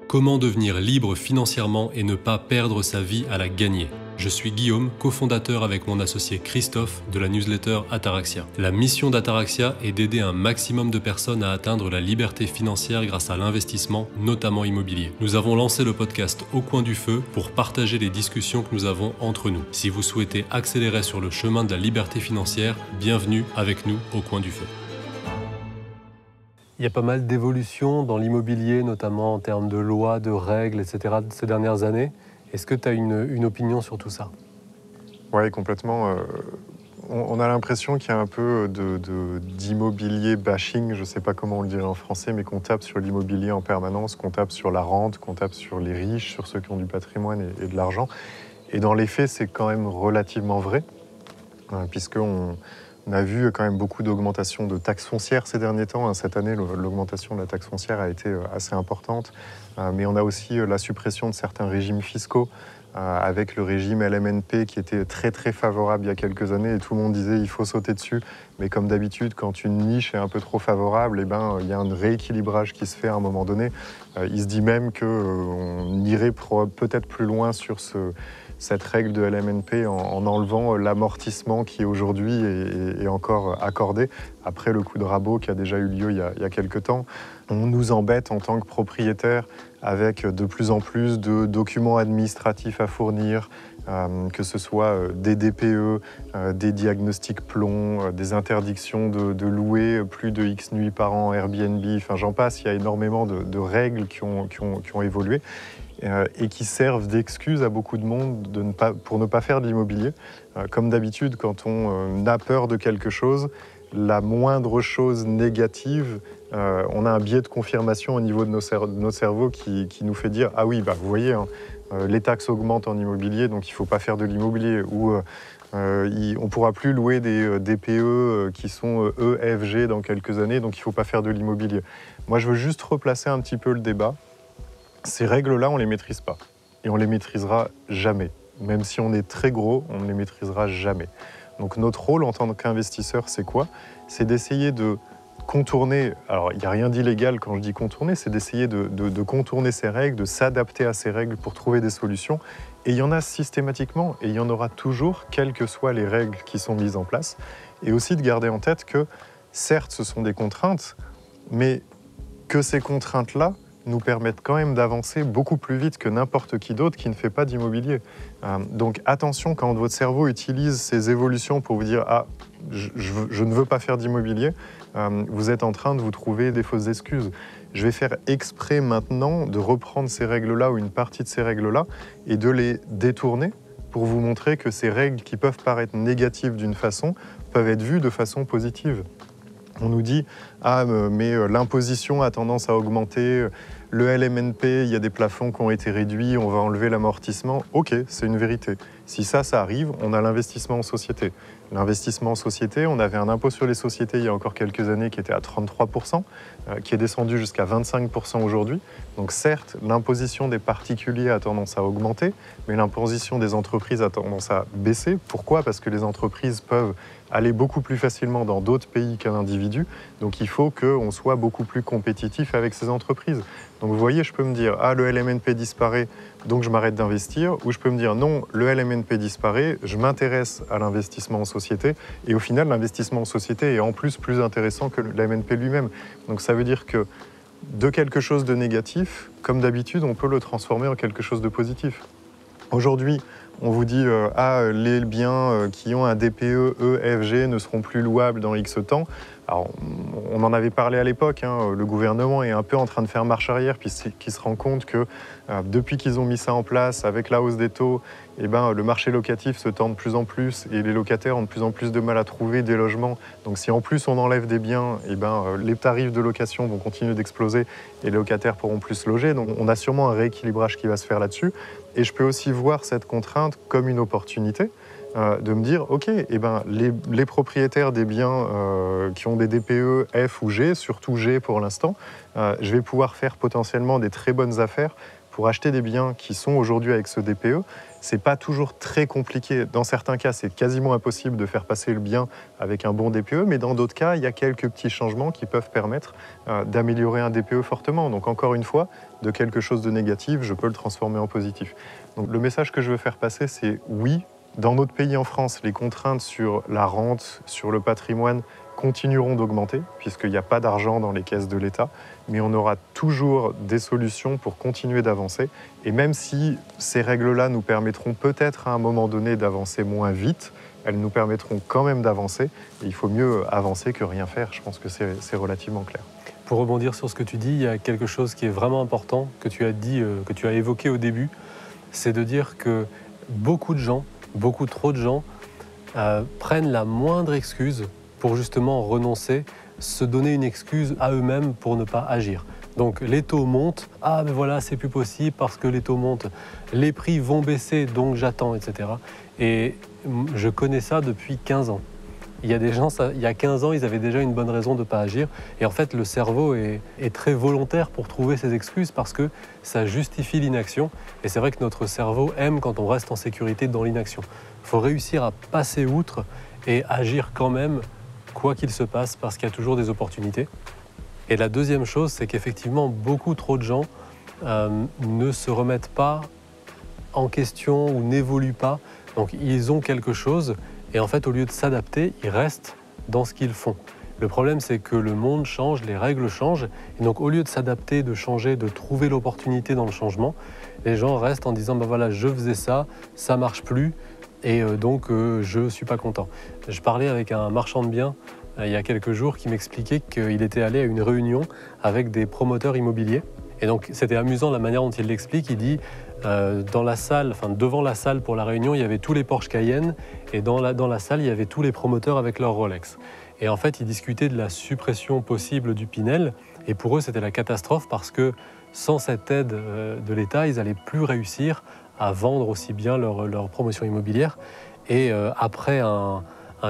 Comment devenir libre financièrement et ne pas perdre sa vie à la gagner? Je suis Guillaume, cofondateur avec mon associé Christophe de la newsletter Ataraxia. La mission d'Ataraxia est d'aider un maximum de personnes à atteindre la liberté financière grâce à l'investissement, notamment immobilier. Nous avons lancé le podcast Au coin du feu pour partager les discussions que nous avons entre nous. Si vous souhaitez accélérer sur le chemin de la liberté financière, bienvenue avec nous au coin du feu. Il y a pas mal d'évolutions dans l'immobilier, notamment en termes de lois, de règles, etc. ces dernières années. Est-ce que tu as une opinion sur tout ça? Oui, complètement. On a l'impression qu'il y a un peu d'immobilier bashing, je ne sais pas comment on le dirait en français, mais qu'on tape sur l'immobilier en permanence, qu'on tape sur la rente, qu'on tape sur les riches, sur ceux qui ont du patrimoine et de l'argent. Et dans les faits, c'est quand même relativement vrai, puisqu'on a vu quand même beaucoup d'augmentation de taxes foncières ces derniers temps. Cette année, l'augmentation de la taxe foncière a été assez importante. Mais on a aussi la suppression de certains régimes fiscaux, avec le régime LMNP qui était très très favorable il y a quelques années. Et tout le monde disait il faut sauter dessus. Mais comme d'habitude, quand une niche est un peu trop favorable, il y a un rééquilibrage qui se fait à un moment donné. Il se dit même qu'on irait peut-être plus loin sur cette règle de LMNP en enlevant l'amortissement qui aujourd'hui est encore accordé, après le coup de rabot qui a déjà eu lieu il y a quelques temps. On nous embête en tant que propriétaire avec de plus en plus de documents administratifs à fournir, que ce soit des DPE, des diagnostics plomb, des interdictions de louer plus de X nuits par an Airbnb, enfin j'en passe, il y a énormément de règles qui ont évolué. Et qui servent d'excuse à beaucoup de monde pour ne pas faire de l'immobilier. Comme d'habitude, quand on a peur de quelque chose, la moindre chose négative, on a un biais de confirmation au niveau de notre cerveau qui nous fait dire « Ah oui, vous voyez, les taxes augmentent en immobilier, donc il ne faut pas faire de l'immobilier » ou on ne pourra plus louer des DPE qui sont EFG dans quelques années, donc il ne faut pas faire de l'immobilier. Moi, je veux juste replacer un petit peu le débat. Ces règles-là, on ne les maîtrise pas. Et on ne les maîtrisera jamais. Même si on est très gros, on ne les maîtrisera jamais. Donc notre rôle en tant qu'investisseur, c'est quoi? C'est d'essayer de contourner, alors il n'y a rien d'illégal quand je dis contourner, c'est d'essayer de contourner ces règles, de s'adapter à ces règles pour trouver des solutions. Et il y en a systématiquement, et il y en aura toujours, quelles que soient les règles qui sont mises en place. Et aussi de garder en tête que, certes, ce sont des contraintes, mais que ces contraintes-là nous permettent quand même d'avancer beaucoup plus vite que n'importe qui d'autre qui ne fait pas d'immobilier. Donc attention quand votre cerveau utilise ces évolutions pour vous dire « Ah, je ne veux pas faire d'immobilier », vous êtes en train de vous trouver des fausses excuses. Je vais faire exprès maintenant de reprendre ces règles-là ou une partie de ces règles-là et de les détourner pour vous montrer que ces règles qui peuvent paraître négatives d'une façon peuvent être vues de façon positive. On nous dit « Ah, mais l'imposition a tendance à augmenter, le LMNP, il y a des plafonds qui ont été réduits, on va enlever l'amortissement. » Ok, c'est une vérité. Si ça arrive, on a l'investissement en société. L'investissement en société, on avait un impôt sur les sociétés il y a encore quelques années qui était à 33%, qui est descendu jusqu'à 25% aujourd'hui. Donc certes, l'imposition des particuliers a tendance à augmenter, mais l'imposition des entreprises a tendance à baisser. Pourquoi? Parce que les entreprises peuvent aller beaucoup plus facilement dans d'autres pays qu'un individu. Donc il faut qu'on soit beaucoup plus compétitif avec ces entreprises. Donc vous voyez, je peux me dire « Ah, le LMNP disparaît, donc je m'arrête d'investir » ou je peux me dire « Non, le LMNP disparaît, je m'intéresse à l'investissement en société » et au final, l'investissement en société est en plus intéressant que l'LMNP lui-même. Donc ça veut dire que de quelque chose de négatif, comme d'habitude, on peut le transformer en quelque chose de positif. Aujourd'hui, on vous dit les biens qui ont un DPE EFG ne seront plus louables dans X temps. Alors, on en avait parlé à l'époque, le gouvernement est un peu en train de faire marche arrière puisqu'il se rend compte que depuis qu'ils ont mis ça en place, avec la hausse des taux, le marché locatif se tend de plus en plus et les locataires ont de plus en plus de mal à trouver des logements. Donc si en plus on enlève des biens, les tarifs de location vont continuer d'exploser et les locataires pourront plus se loger. Donc on a sûrement un rééquilibrage qui va se faire là-dessus. Et je peux aussi voir cette contrainte comme une opportunité. De me dire, ok, les propriétaires des biens qui ont des DPE F ou G, surtout G pour l'instant, je vais pouvoir faire potentiellement des très bonnes affaires pour acheter des biens qui sont aujourd'hui avec ce DPE, c'est pas toujours très compliqué. Dans certains cas, c'est quasiment impossible de faire passer le bien avec un bon DPE, mais dans d'autres cas, il y a quelques petits changements qui peuvent permettre d'améliorer un DPE fortement. Donc encore une fois, de quelque chose de négatif, je peux le transformer en positif. Donc le message que je veux faire passer, c'est oui, dans notre pays en France, les contraintes sur la rente, sur le patrimoine continueront d'augmenter, puisqu'il n'y a pas d'argent dans les caisses de l'État, mais on aura toujours des solutions pour continuer d'avancer. Et même si ces règles-là nous permettront peut-être à un moment donné d'avancer moins vite, elles nous permettront quand même d'avancer. Et il faut mieux avancer que rien faire. Je pense que c'est relativement clair. Pour rebondir sur ce que tu dis, il y a quelque chose qui est vraiment important que tu as dit, que tu as évoqué au début, c'est de dire que beaucoup de gens, beaucoup trop de gens, prennent la moindre excuse pour justement renoncer, se donner une excuse à eux-mêmes pour ne pas agir. Donc les taux montent, ah ben voilà, c'est plus possible parce que les taux montent, les prix vont baisser, donc j'attends, etc. Et je connais ça depuis 15 ans. Il y a des gens, il y a 15 ans, ils avaient déjà une bonne raison de ne pas agir. Et en fait, le cerveau est très volontaire pour trouver ces excuses parce que ça justifie l'inaction. Et c'est vrai que notre cerveau aime quand on reste en sécurité dans l'inaction. Il faut réussir à passer outre et agir quand même, quoi qu'il se passe, parce qu'il y a toujours des opportunités. Et la deuxième chose, c'est qu'effectivement, beaucoup trop de gens ne se remettent pas en question ou n'évoluent pas. Donc, ils ont quelque chose et en fait, au lieu de s'adapter, ils restent dans ce qu'ils font. Le problème, c'est que le monde change, les règles changent. Et donc, au lieu de s'adapter, de changer, de trouver l'opportunité dans le changement, les gens restent en disant ben voilà, je faisais ça, ça marche plus. Et donc, je ne suis pas content. Je parlais avec un marchand de biens il y a quelques jours qui m'expliquait qu'il était allé à une réunion avec des promoteurs immobiliers. Et donc, c'était amusant la manière dont il l'explique. Il dit, dans la salle, enfin devant la salle pour la réunion, il y avait tous les Porsche Cayenne. Et dans la salle, il y avait tous les promoteurs avec leur Rolex. Et en fait, ils discutaient de la suppression possible du Pinel. Et pour eux, c'était la catastrophe parce que sans cette aide de l'État, ils n'allaient plus réussir à vendre aussi bien leur promotion immobilière. Et après un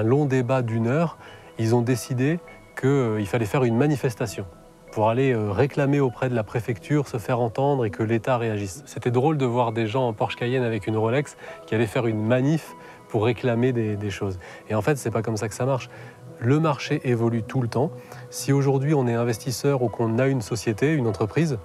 long débat d'1 heure, ils ont décidé qu'il fallait faire une manifestation pour aller réclamer auprès de la préfecture, se faire entendre et que l'État réagisse. C'était drôle de voir des gens en Porsche Cayenne avec une Rolex qui allaient faire une manif pour réclamer des choses. Et en fait, c'est pas comme ça que ça marche. Le marché évolue tout le temps. Si aujourd'hui on est investisseur ou qu'on a une société, une entreprise,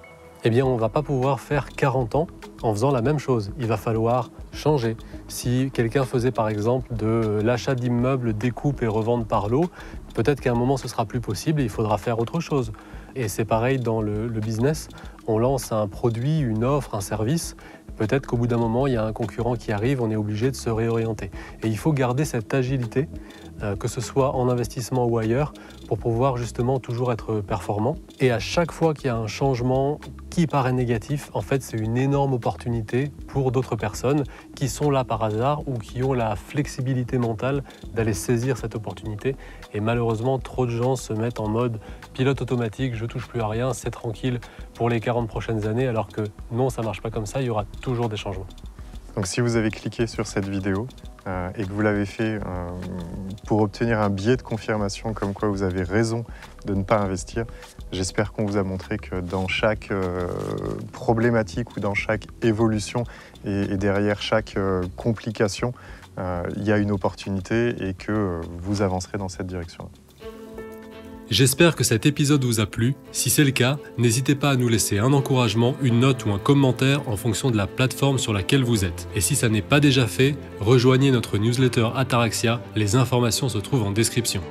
eh bien on ne va pas pouvoir faire 40 ans en faisant la même chose. Il va falloir changer. Si quelqu'un faisait par exemple de l'achat d'immeubles, découpe et revente par lot, peut-être qu'à un moment ce sera plus possible et il faudra faire autre chose. Et c'est pareil dans le business. On lance un produit, une offre, un service. Peut-être qu'au bout d'un moment, il y a un concurrent qui arrive, on est obligé de se réorienter. Et il faut garder cette agilité, que ce soit en investissement ou ailleurs, pour pouvoir justement toujours être performant. Et à chaque fois qu'il y a un changement qui paraît négatif, en fait, c'est une énorme opportunité pour d'autres personnes qui sont là par hasard ou qui ont la flexibilité mentale d'aller saisir cette opportunité. Et malheureusement, trop de gens se mettent en mode pilote automatique, je touche plus à rien, c'est tranquille pour les 40 prochaines années, alors que non, ça marche pas comme ça, il y aura toujours des changements. Donc si vous avez cliqué sur cette vidéo et que vous l'avez fait pour obtenir un billet de confirmation comme quoi vous avez raison de ne pas investir, j'espère qu'on vous a montré que dans chaque problématique ou dans chaque évolution et derrière chaque complication, il y a une opportunité et que vous avancerez dans cette direction-là. J'espère que cet épisode vous a plu. Si c'est le cas, n'hésitez pas à nous laisser un encouragement, une note ou un commentaire en fonction de la plateforme sur laquelle vous êtes. Et si ça n'est pas déjà fait, rejoignez notre newsletter Ataraxia, les informations se trouvent en description.